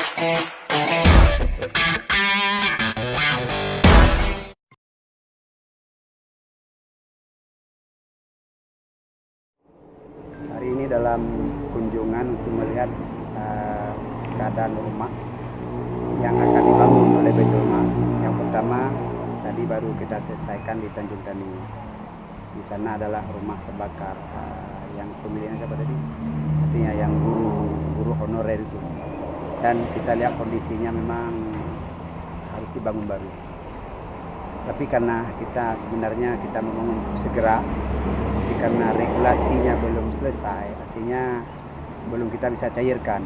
Hari ini dalam kunjungan untuk melihat keadaan rumah yang akan dibangun oleh Baitul Mal. Yang pertama tadi baru kita selesaikan di Tanjung Tani. Di sana adalah rumah terbakar yang pemilihan siapa tadi? Artinya yang guru honorer itu. Dan kita lihat kondisinya memang harus dibangun baru. Tapi karena kita sebenarnya kita membangun segera, karena regulasinya belum selesai, artinya belum kita bisa cairkan.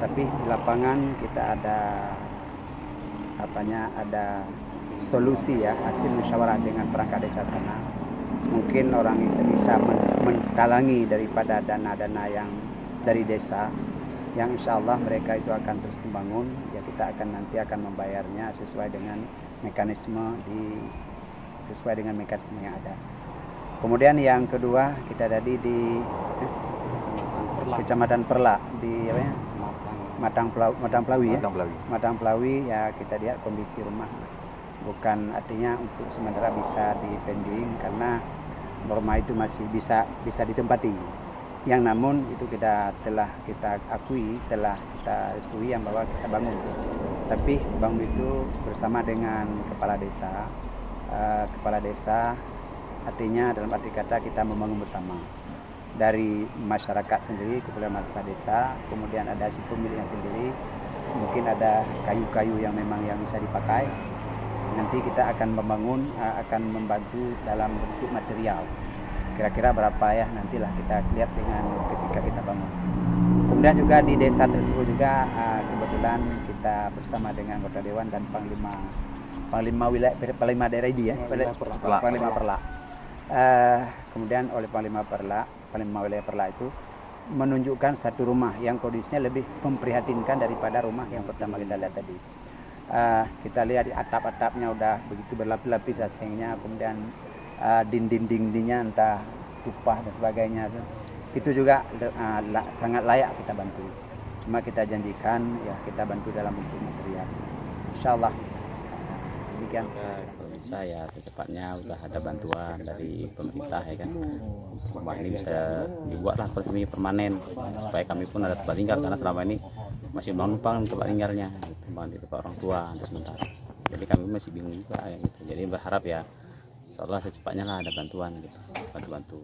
Tapi di lapangan kita ada solusi ya, hasil musyawarah dengan perangkat desa sana. Mungkin orang bisa mentalangi daripada dana-dana yang dari desa, yang insya Allah mereka itu akan terus membangun. Ya kita nanti akan membayarnya sesuai dengan mekanisme yang ada. Kemudian yang kedua kita tadi di Kecamatan Perla di Matang Pelawi ya, kita lihat kondisi rumah bukan, artinya untuk sementara bisa dipending karena rumah itu masih bisa ditempati. Yang namun itu kita restui yang bahwa kita bangun. Tapi bangun itu bersama dengan kepala desa, artinya dalam arti kata kita membangun bersama. Dari masyarakat sendiri, kemudian masyarakat desa, kemudian ada sistem miliknya sendiri, mungkin ada kayu-kayu yang memang yang bisa dipakai. Nanti kita akan membantu dalam bentuk material. Kira-kira berapa ya, nantilah kita lihat dengan ketika kita bangun. Kemudian juga di desa tersebut juga kebetulan kita bersama dengan anggota dewan dan Panglima daerah ini ya, Panglima Perla. Kemudian oleh Panglima wilayah Perla itu menunjukkan satu rumah yang kondisinya lebih memprihatinkan daripada rumah yang pertama kita lihat tadi. Kita lihat di atap-atapnya udah begitu berlapis-lapis asingnya, kemudian dinding-dindingnya entah tumpah dan sebagainya. Itu juga sangat layak kita bantu. Cuma kita janjikan ya kita bantu dalam bentuk material. Insyaallah. Demikian. Kalau bisa ya secepatnya udah ada bantuan dari pemerintah ya kan. Rumah ini bisa dibuatlah semi permanen supaya kami pun ada tempat tinggal, karena selama ini masih numpang tempat tinggalnya, tempat di tempat orang tua untuk sementara. Jadi kami masih bingung juga ya gitu. Jadi berharap ya insyaallah secepatnya lah ada bantuan gitu, bantu-bantu.